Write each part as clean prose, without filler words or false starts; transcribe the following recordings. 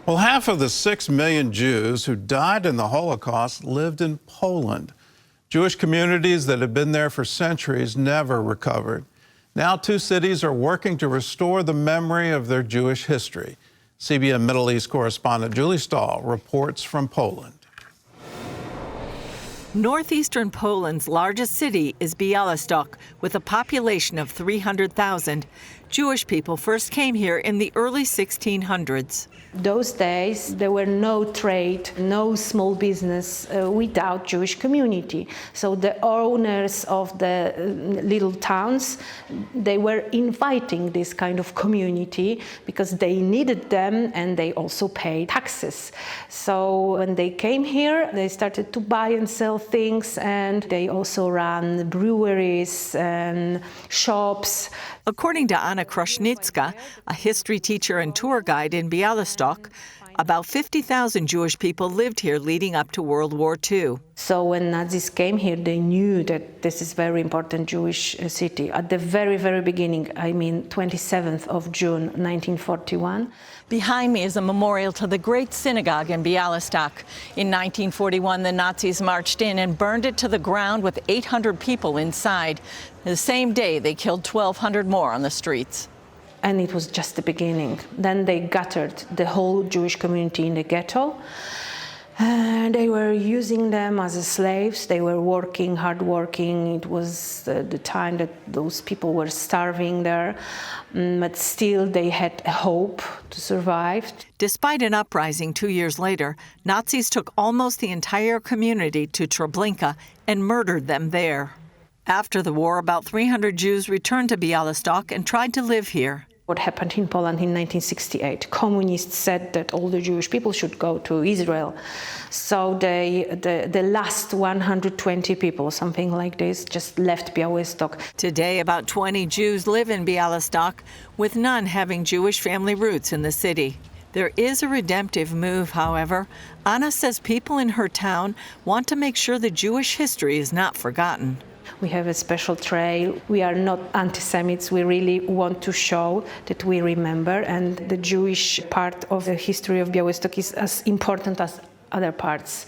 Well, half of the 6 million Jews who died in the Holocaust lived in Poland. Jewish communities that had been there for centuries never recovered. Now 2 cities are working to restore the memory of their Jewish history. CBN Middle East correspondent Julie Stahl reports from Poland. Northeastern Poland's largest city is Bialystok, with a population of 300,000. Jewish people first came here in the early 1600s. Those days, there were no trade, no small business without Jewish community. So the owners of the little towns, they were inviting this kind of community because they needed them and they also paid taxes. So when they came here, they started to buy and sell things, and they also ran breweries and shops. According to Anna Krasnicka, a history teacher and tour guide in Bialystok, about 50,000 Jewish people lived here leading up to World War II. So when Nazis came here, they knew that this is a very important Jewish city. At the very, very beginning, 27th of June, 1941. Behind me is a memorial to the Great Synagogue in Bialystok. In 1941, the Nazis marched in and burned it to the ground with 800 people inside. The same day, they killed 1,200 more on the streets. And it was just the beginning. Then they gutted the whole Jewish community in the ghetto. They were using them as slaves. They were working, hard working. It was the time that those people were starving there. But still, they had a hope to survive. Despite an uprising 2 years later, Nazis took almost the entire community to Treblinka and murdered them there. After the war, about 300 Jews returned to Bialystok and tried to live here. What happened in Poland in 1968? Communists said that all the Jewish people should go to Israel. So the last 120 people, something like this, just left Białystok. Today, about 20 Jews live in Bialystok, with none having Jewish family roots in the city. There is a redemptive move, however. Anna says people in her town want to make sure the Jewish history is not forgotten. We have a special trail. We are not antisemites. We really want to show that we remember, and the Jewish part of the history of Białystok is as important as other parts.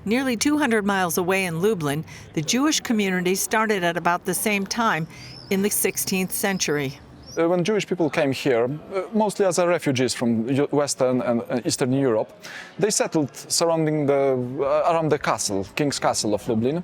Nearly 200 miles away in Lublin, the Jewish community started at about the same time in the 16th century. When Jewish people came here, mostly as refugees from Western and Eastern Europe, they settled surrounding around the castle, King's Castle of Lublin,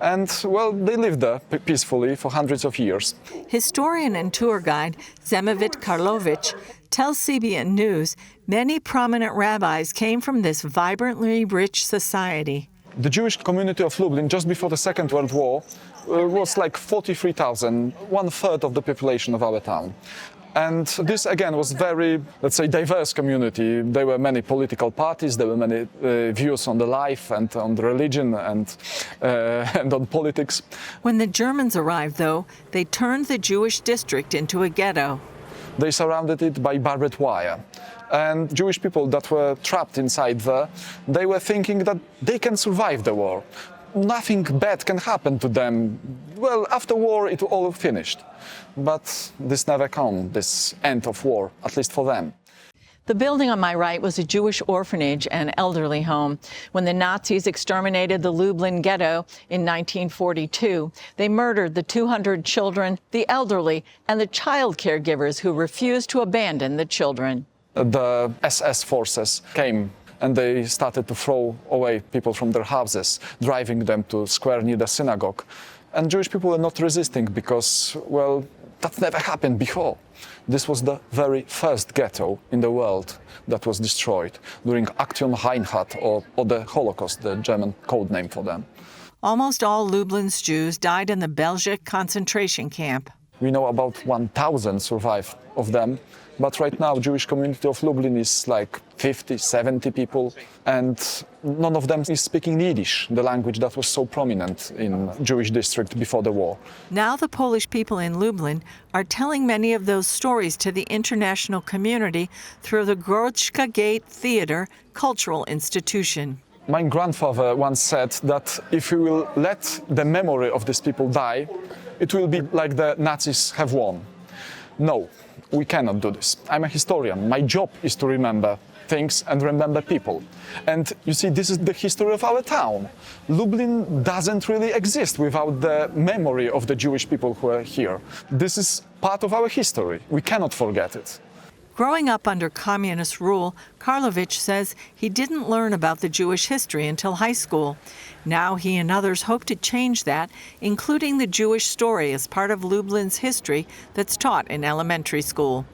and, well, they lived there peacefully for hundreds of years. Historian and tour guide Zemavit Karlovich tells CBN News many prominent rabbis came from this vibrantly rich society. The Jewish community of Lublin, just before the Second World War, was like 43,000, 1/3 of the population of our town. And this, again, was very, let's say, diverse community. There were many political parties, there were many views on the life and on the religion and on politics. When the Germans arrived, though, they turned the Jewish district into a ghetto. They surrounded it by barbed wire. And Jewish people that were trapped inside there, they were thinking that they can survive the war. Nothing bad can happen to them. Well, after war, it all finished. But this never came, this end of war, at least for them. The building on my right was a Jewish orphanage and elderly home. When the Nazis exterminated the Lublin ghetto in 1942, they murdered the 200 children, the elderly, and the child caregivers who refused to abandon the children. The SS forces came and they started to throw away people from their houses, driving them to a square near the synagogue. And Jewish people were not resisting because, well, that never happened before. This was the very first ghetto in the world that was destroyed during Aktion Reinhardt, or the Holocaust, the German code name for them. Almost all Lublin's Jews died in the Belgic concentration camp. We know about 1,000 survived of them. But right now, Jewish community of Lublin is like 50, 70 people, and none of them is speaking Yiddish, the language that was so prominent in Jewish district before the war. Now the Polish people in Lublin are telling many of those stories to the international community through the Grodzka Gate Theater cultural institution. My grandfather once said that if we will let the memory of these people die, it will be like the Nazis have won. No. We cannot do this. I'm a historian. My job is to remember things and remember people. And you see, this is the history of our town. Lublin doesn't really exist without the memory of the Jewish people who are here. This is part of our history. We cannot forget it. Growing up under communist rule, Karlovich says he didn't learn about the Jewish history until high school. Now he and others hope to change that, including the Jewish story as part of Lublin's history that's taught in elementary school.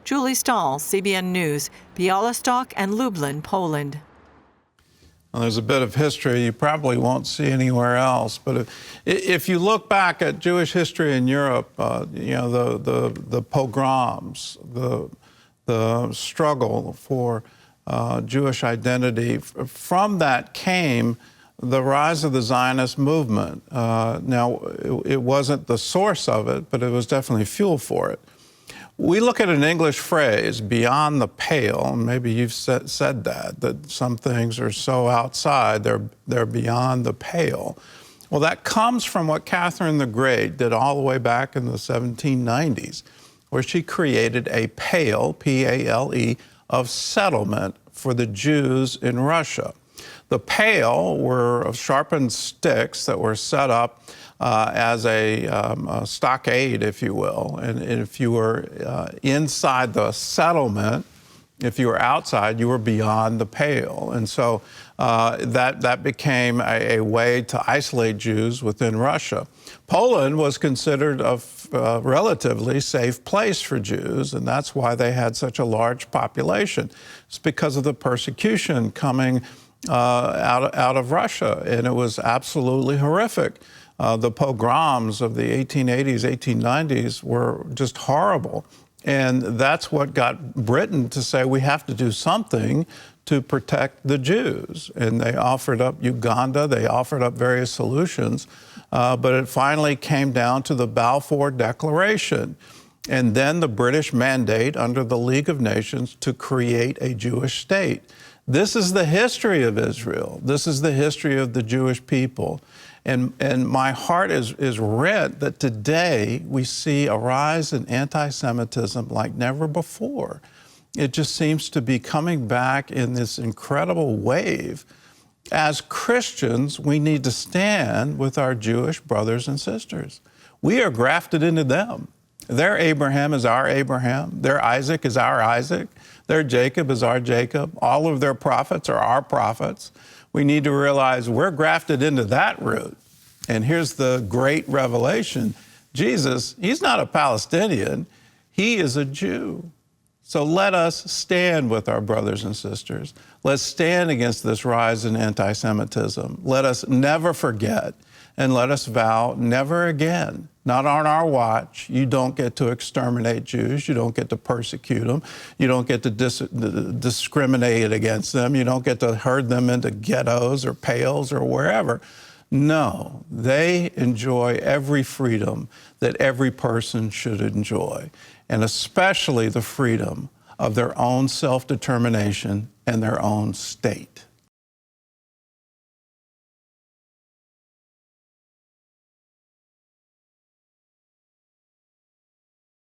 Julie Stahl, CBN News, Bialystok and Lublin, Poland. Well, there's a bit of history you probably won't see anywhere else. But if you look back at Jewish history in Europe, you know, the pogroms, the struggle for Jewish identity, from that came the rise of the Zionist movement. Now, it wasn't the source of it, but it was definitely fuel for it. We look at an English phrase, beyond the pale, and maybe you've said that some things are so outside, they're beyond the pale. Well, that comes from what Catherine the Great did all the way back in the 1790s, where she created a pale, P-A-L-E, of settlement for the Jews in Russia. The pale were sharpened sticks that were set up as a stockade, if you will. And if you were inside the settlement, if you were outside, you were beyond the pale. And so that became a way to isolate Jews within Russia. Poland was considered a relatively safe place for Jews, and that's why they had such a large population. It's because of the persecution coming out of Russia, and it was absolutely horrific. The pogroms of the 1880s, 1890s were just horrible. And that's what got Britain to say we have to do something to protect the Jews. And they offered up Uganda, they offered up various solutions, but it finally came down to the Balfour Declaration. And then the British mandate under the League of Nations to create a Jewish state. This is the history of Israel. This is the history of the Jewish people. And my heart is rent that today we see a rise in anti-Semitism like never before. It just seems to be coming back in this incredible wave. As Christians, we need to stand with our Jewish brothers and sisters. We are grafted into them. Their Abraham is our Abraham. Their Isaac is our Isaac. Their Jacob is our Jacob. All of their prophets are our prophets. We need to realize we're grafted into that root. And here's the great revelation. Jesus, he's not a Palestinian. He is a Jew. So let us stand with our brothers and sisters. Let's stand against this rise in anti-Semitism. Let us never forget, and let us vow never again, not on our watch. You don't get to exterminate Jews. You don't get to persecute them. You don't get to discriminate against them. You don't get to herd them into ghettos or pales or wherever. No, they enjoy every freedom that every person should enjoy, and especially the freedom of their own self-determination and their own state.